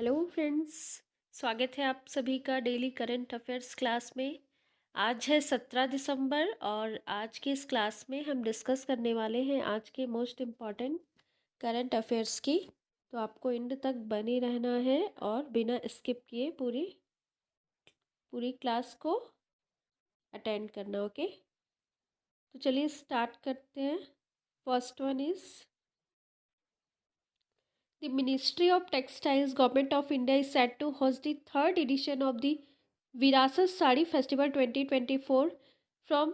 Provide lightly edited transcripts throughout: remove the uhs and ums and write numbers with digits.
Hello friends. स्वागत है आप सभी का डेली करंट अफेयर्स क्लास में। आज है 17 दिसंबर और आज की इस क्लास में हम डिस्कस करने वाले हैं आज के मोस्ट इम्पॉर्टेंट करंट अफेयर्स की। तो आपको एंड तक बने रहना है और बिना स्किप किए पूरी पूरी क्लास को अटेंड करना। ओके, तो चलिए स्टार्ट करते हैं। First one is The Ministry of Textiles, Government of India is set to host the third edition of the Virasat Sari Festival 2024 from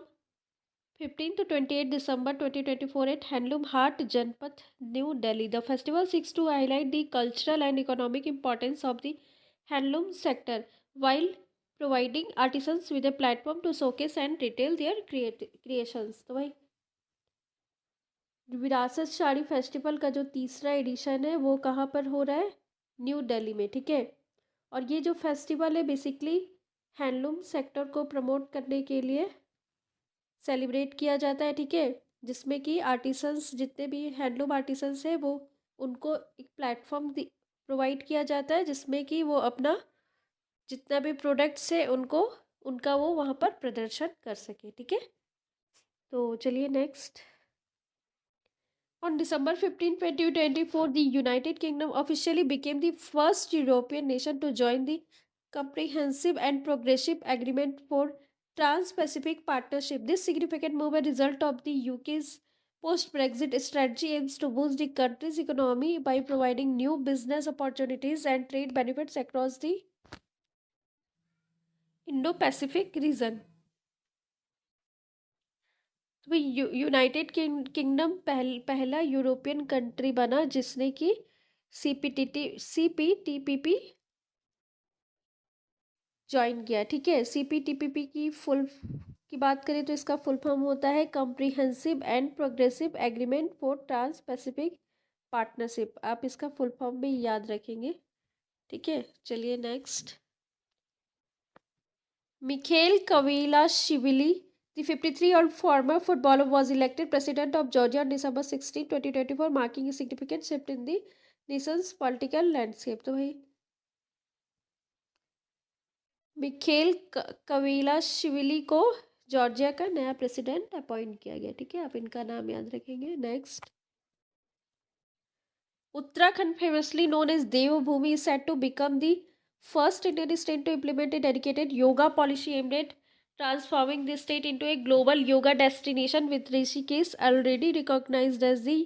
15 to 28 December 2024 at Handloom Hart, Janpath, New Delhi. The festival seeks to highlight the cultural and economic importance of the handloom sector while providing artisans with a platform to showcase and retail their creations. तो भाई विरासत sari festival का जो तीसरा addition है वो कहाँ पर हो रहा है? न्यू दिल्ली में। ठीक है, और ये जो फेस्टिवल है बेसिकली हैंडलूम सेक्टर को प्रमोट करने के लिए सेलिब्रेट किया जाता है। ठीक है, जिसमें कि आर्टिसंस जितने भी हैंडलूम आर्टिसंस हैं वो उनको एक प्लेटफॉर्म प्रोवाइड किया जाता है जिसमें कि वो अपना जितना भी प्रोडक्ट्स है उनको उनका वो वहाँ पर प्रदर्शन कर सके। ठीक है, तो चलिए next. On December 15, 2024, the United Kingdom officially became the first European nation to join the Comprehensive and Progressive Agreement for Trans-Pacific Partnership. This significant move, a result of the UK's post-Brexit strategy, aims to boost the country's economy by providing new business opportunities and trade benefits across the Indo-Pacific region. तो United kingdom पहला European country बना जिसने कि CPTPP join किया। ठीक है, CPTPP की बात करें तो इसका फुल फॉर्म होता है comprehensive and progressive agreement for trans Pacific partnership. आप इसका फुल फॉर्म भी याद रखेंगे। ठीक है, चलिए next. Mikhail Kavilashvili, the 53-year-old former footballer, was elected president of Georgia on December 16, 2024, marking a significant shift in the nation's political landscape. तो भाई मिखेल कविलाशिविली को जॉर्जिया का नया प्रेसिडेंट अपॉइंट किया गया। ठीक है, आप इनका नाम याद रखेंगे। Next. Uttarakhand, famously known as Devbhoomi, is said to become the first Indian state to implement a dedicated yoga policy aimed at transforming the state into a global yoga destination, with Rishikesh already recognized as the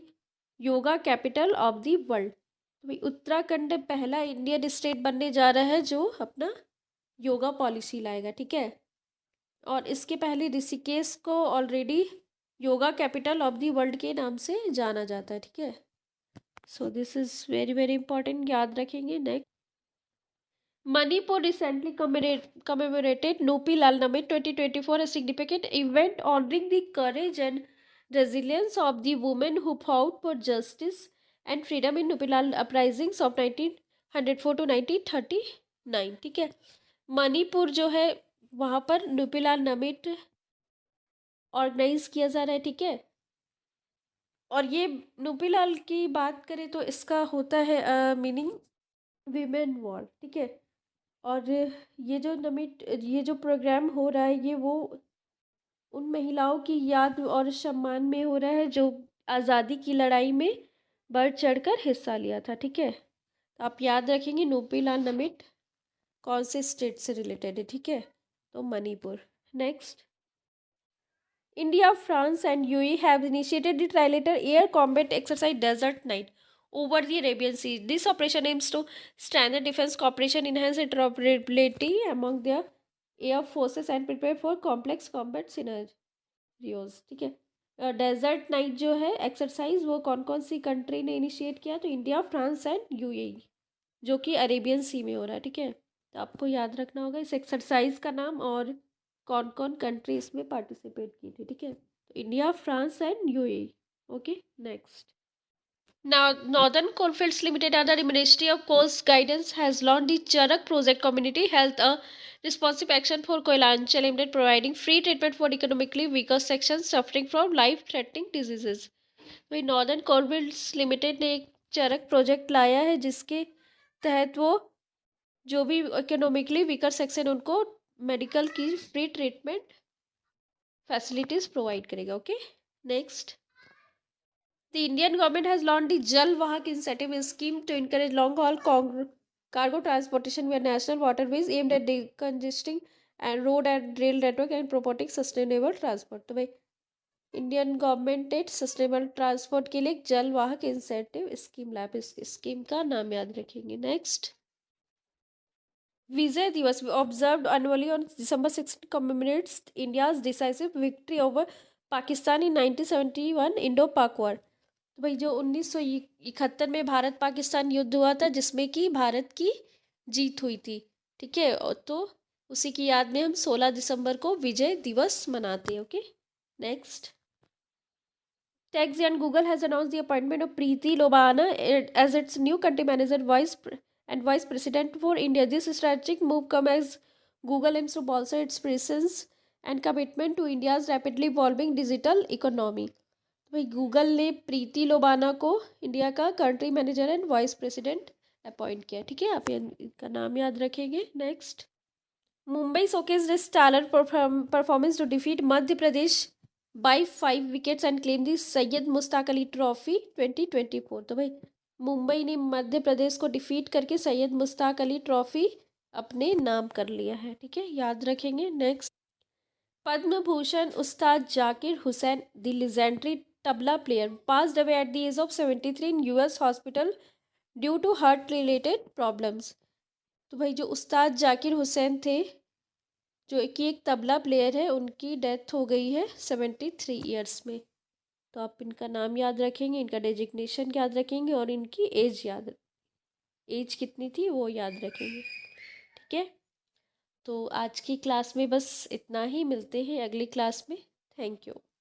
yoga capital of the world. तो उत्तराखंड पहला Indian state बनने जा रहा है जो अपना yoga policy लाएगा। ठीक है, और इसके पहले ऋषिकेश को already yoga capital of the world के नाम से जाना जाता है। ठीक है, so this is very very important, याद रखेंगे। Next. Manipur recently commemorated Nupi Lal Namit 2024, a significant event honoring the courage and resilience of the women who fought for justice and freedom in Nupi Lal uprisings of 1904 to 1939। ठीक है, मणिपुर जो है वहाँ पर नुपी लाल नमिट organise किया जा रहा है। ठीक है, और ये नुपीलाल की बात करें तो इसका होता है मीनिंग वीमेन वॉर। ठीक है, और ये जो प्रोग्राम हो रहा है ये वो उन महिलाओं की याद और सम्मान में हो रहा है जो आज़ादी की लड़ाई में बढ़ चढ़कर हिस्सा लिया था। ठीक है, तो आप याद रखेंगे नुपीलाल नमिट कौन से स्टेट से रिलेटेड है। ठीक है, तो Manipur. Next. India, France, and UAE have initiated the trilateral air combat exercise Desert Night over the Arabian Sea. This operation aims to strengthen defense cooperation, enhance interoperability among their air forces, and prepare for complex combat scenarios. ठीक है, Desert Knight जो है exercise वो कौन कौन सी country ने initiate किया? तो इंडिया, फ्रांस एंड यूएई, जो कि अरेबियन सी में हो रहा है। ठीक है, तो आपको याद रखना होगा इस एक्सरसाइज का नाम और कौन कौन कंट्री इसमें पार्टिसिपेट की थी। ठीक है, तो India, France and UAE. Okay, next. Now, Northern Coalfields Limited, under the Ministry of Coast Guidance, has launched the Charak Project Community Health, a responsive action for Koilanchal aimed at providing free treatment for economically weaker sections suffering from life-threatening diseases। वही northern coalfields limited ने एक चरक project लाया है जिसके तहत वो जो भी इकोनॉमिकली वीकर सेक्शन उनको मेडिकल की फ्री ट्रीटमेंट फैसिलिटीज प्रोवाइड करेगा। Okay, next, the Indian government has launch the Jal Vahak incentive scheme to encourage long haul cargo transportation via national waterways aimed at decongesting and road and rail network and promoting sustainable transport। तो भाई Indian government ने sustainable transport के लिए एक जल Vahak incentive scheme लाया। इस scheme का नाम याद रखेंगे। नेक्स्ट, विजय दिवस observed annually on December 16 commemorates India's decisive victory over Pakistan in 1971 Indo पाक वॉर। तो भाई जो 1971 में भारत पाकिस्तान युद्ध हुआ था जिसमें कि भारत की जीत हुई थी, ठीक है, तो उसी की याद में हम 16 दिसंबर को विजय दिवस मनाते हैं। Okay, next, Taxi and Google has announced the appointment of Preeti Lobana as its new country manager and vice president for India. This strategic move comes as Google aims to bolster its presence and commitment to India's rapidly evolving digital economy. तो भाई Google ने प्रीति लोबाना को India का country manager and vice president appoint किया। ठीक है, आप इनका नाम याद रखेंगे। Next, Mumbai showcased its stellar performance to defeat Madhya Pradesh by 5 wickets and claim the Syed Mushtaq Ali trophy 2024। तो भाई मुंबई ने मध्य प्रदेश को डिफीट करके सैयद मुश्ताक अली ट्रॉफी अपने नाम कर लिया है। ठीक है, याद रखेंगे। Next, Padma Bhushan Ustad Zakir Hussain the legendary tabla player passed away at the age of 73 in US hospital due to heart related problems. तो भाई जो उस्ताद जाकिर हुसैन थे जो कि एक तबला प्लेयर है, उनकी डेथ हो गई है 73 ईयर्स में। तो आप इनका नाम याद रखेंगे, इनका डेजिग्नेशन याद रखेंगे और इनकी एज कितनी थी वो याद रखेंगे। ठीक है, तो आज की क्लास में बस इतना ही, मिलते हैं अगली क्लास में। Thank you.